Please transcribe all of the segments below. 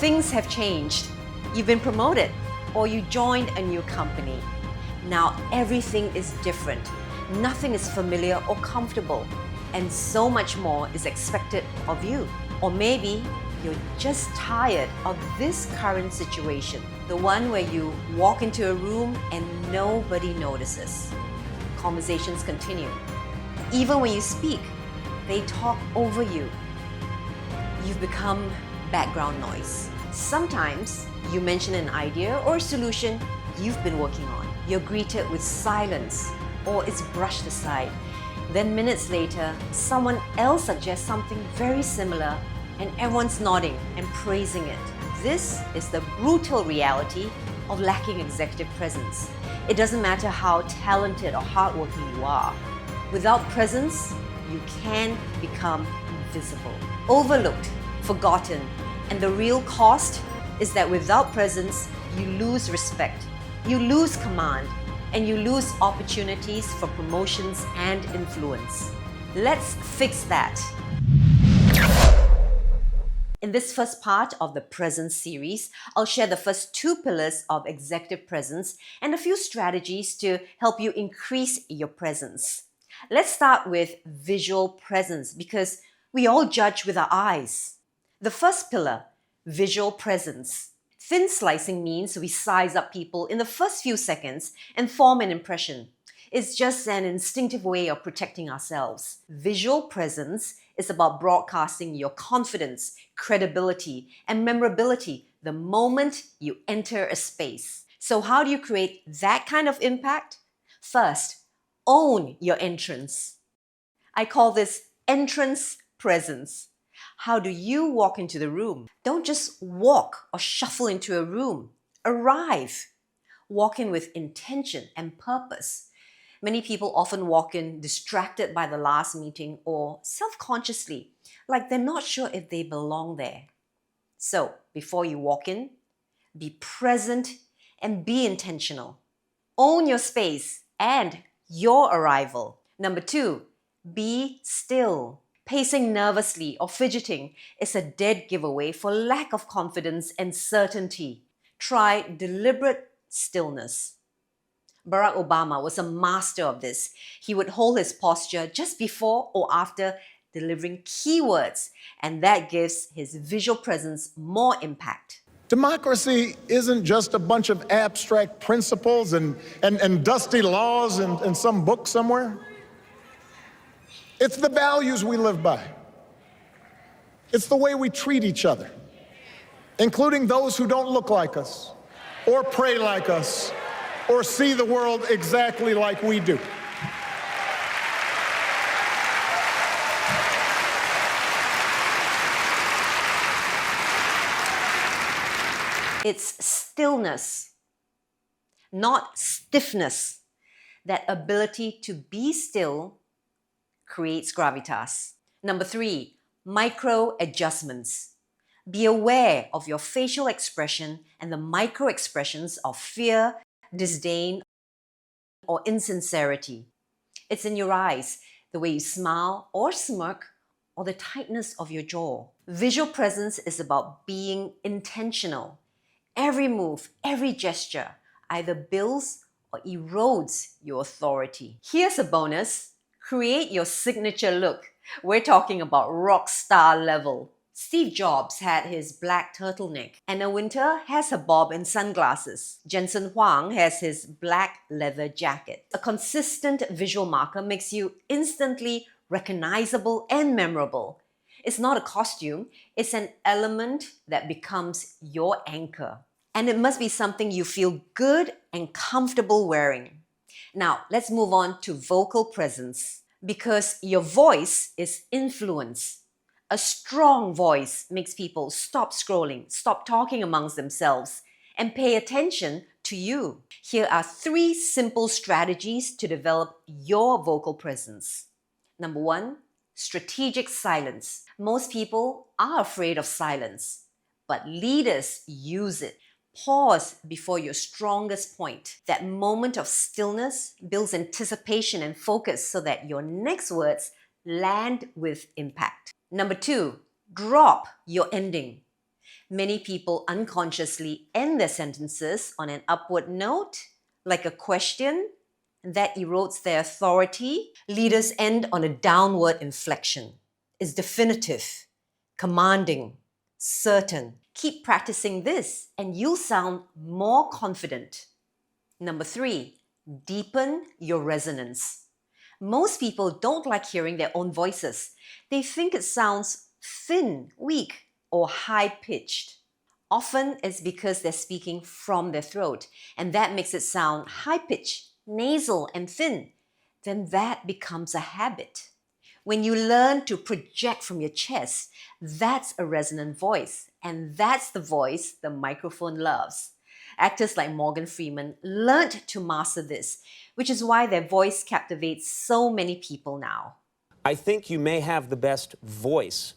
Things have changed. You've been promoted or you joined a new company. Now everything is different. Nothing is familiar or comfortable, and so much more is expected of you. Or maybe you're just tired of this current situation, the one where you walk into a room and nobody notices. Conversations continue. Even when you speak, they talk over you. You've become background noise. Sometimes you mention an idea or a solution you've been working on. You're greeted with silence or it's brushed aside. Then minutes later, someone else suggests something very similar and everyone's nodding and praising it. This is the brutal reality of lacking executive presence. It doesn't matter how talented or hardworking you are. Without presence, you can become invisible, overlooked, forgotten, and the real cost is that without presence, you lose respect, you lose command, and you lose opportunities for promotions and influence. Let's fix that. In this first part of the Presence series, I'll share the first two pillars of executive presence and a few strategies to help you increase your presence. Let's start with visual presence because we all judge with our eyes. The first pillar, visual presence. Thin slicing means we size up people in the first few seconds and form an impression. It's just an instinctive way of protecting ourselves. Visual presence is about broadcasting your confidence, credibility, and memorability the moment you enter a space. So how do you create that kind of impact? First, own your entrance. I call this entrance presence. How do you walk into the room? Don't just walk or shuffle into a room. Arrive. Walk in with intention and purpose. Many people often walk in distracted by the last meeting or self-consciously, like they're not sure if they belong there. So, before you walk in, be present and be intentional. Own your space and your arrival. Number 2, be still. Pacing nervously or fidgeting is a dead giveaway for lack of confidence and certainty. Try deliberate stillness. Barack Obama was a master of this. He would hold his posture just before or after delivering keywords, and that gives his visual presence more impact. Democracy isn't just a bunch of abstract principles and dusty laws in some book somewhere. It's the values we live by. It's the way we treat each other, including those who don't look like us, or pray like us, or see the world exactly like we do. It's stillness, not stiffness. That ability to be still creates gravitas. Number 3, micro adjustments. Be aware of your facial expression and the micro expressions of fear, disdain, or insincerity. It's in your eyes, the way you smile or smirk, or the tightness of your jaw. Visual presence is about being intentional. Every move, every gesture either builds or erodes your authority. Here's a bonus. Create your signature look. We're talking about rock star level. Steve Jobs had his black turtleneck. Anna Wintour has her bob and sunglasses. Jensen Huang has his black leather jacket. A consistent visual marker makes you instantly recognizable and memorable. It's not a costume, it's an element that becomes your anchor. And it must be something you feel good and comfortable wearing. Now, let's move on to vocal presence. Because your voice is influence. A strong voice makes people stop scrolling, stop talking amongst themselves, and pay attention to you. Here are 3 simple strategies to develop your vocal presence. Number 1, strategic silence. Most people are afraid of silence, but leaders use it. Pause before your strongest point. That moment of stillness builds anticipation and focus so that your next words land with impact. Number 2, drop your ending. Many people unconsciously end their sentences on an upward note, like a question that erodes their authority. Leaders end on a downward inflection. It's definitive, commanding, certain. Keep practicing this and you'll sound more confident. Number 3, deepen your resonance. Most people don't like hearing their own voices. They think it sounds thin, weak, or high-pitched. Often it's because they're speaking from their throat, and that makes it sound high-pitched, nasal, and thin. Then that becomes a habit. When you learn to project from your chest, that's a resonant voice, and that's the voice the microphone loves. Actors like Morgan Freeman learned to master this, which is why their voice captivates so many people now. I think you may have the best voice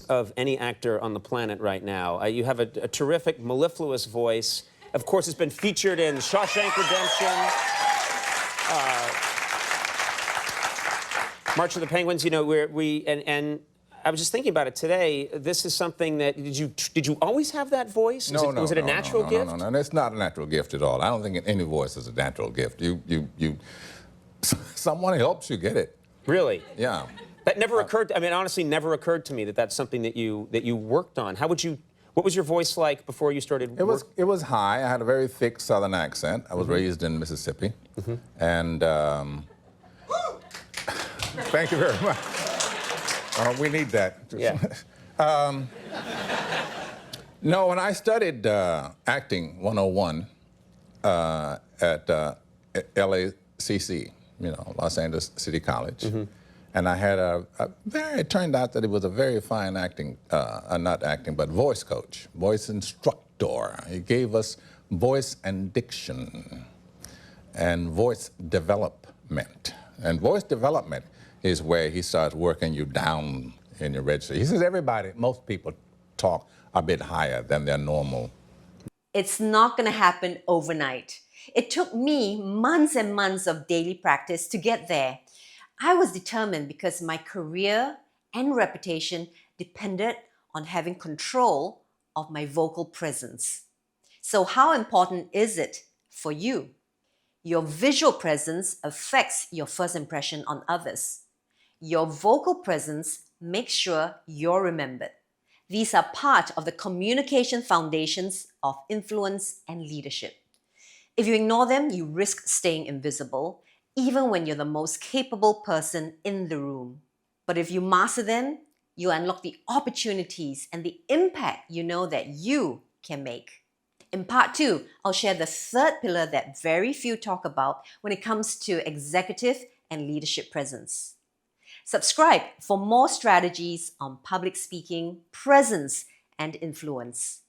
of any actor on the planet right now. You have a terrific, mellifluous voice. Of course, it's been featured in Shawshank Redemption, March of the Penguins. You know, and I was just thinking about it today. This is something that did you always have that voice? Was it a natural gift? No, it's not a natural gift at all. I don't think any voice is a natural gift. Someone helps you get it. Really? Yeah. That never occurred. I mean, honestly, never occurred to me that that's something that you worked on. What was your voice like before you started? It was high. I had a very thick Southern accent. I was raised in Mississippi, and thank you very much. We need that. Yeah. No, when I studied acting 101 at LACC, Los Angeles City College, and I had it turned out that it was a very fine voice coach, voice instructor. He gave us voice and diction and voice development. And voice development is where he starts working you down in your register. He says most people talk a bit higher than their normal. It's not going to happen overnight. It took me months and months of daily practice to get there. I was determined because my career and reputation depended on having control of my vocal presence. So how important is it for you? Your visual presence affects your first impression on others. Your vocal presence makes sure you're remembered. These are part of the communication foundations of influence and leadership. If you ignore them, you risk staying invisible, even when you're the most capable person in the room. But if you master them, you unlock the opportunities and the impact you know that you can make. In part 2, I'll share the third pillar that very few talk about when it comes to executive and leadership presence. Subscribe for more strategies on public speaking, presence, and influence.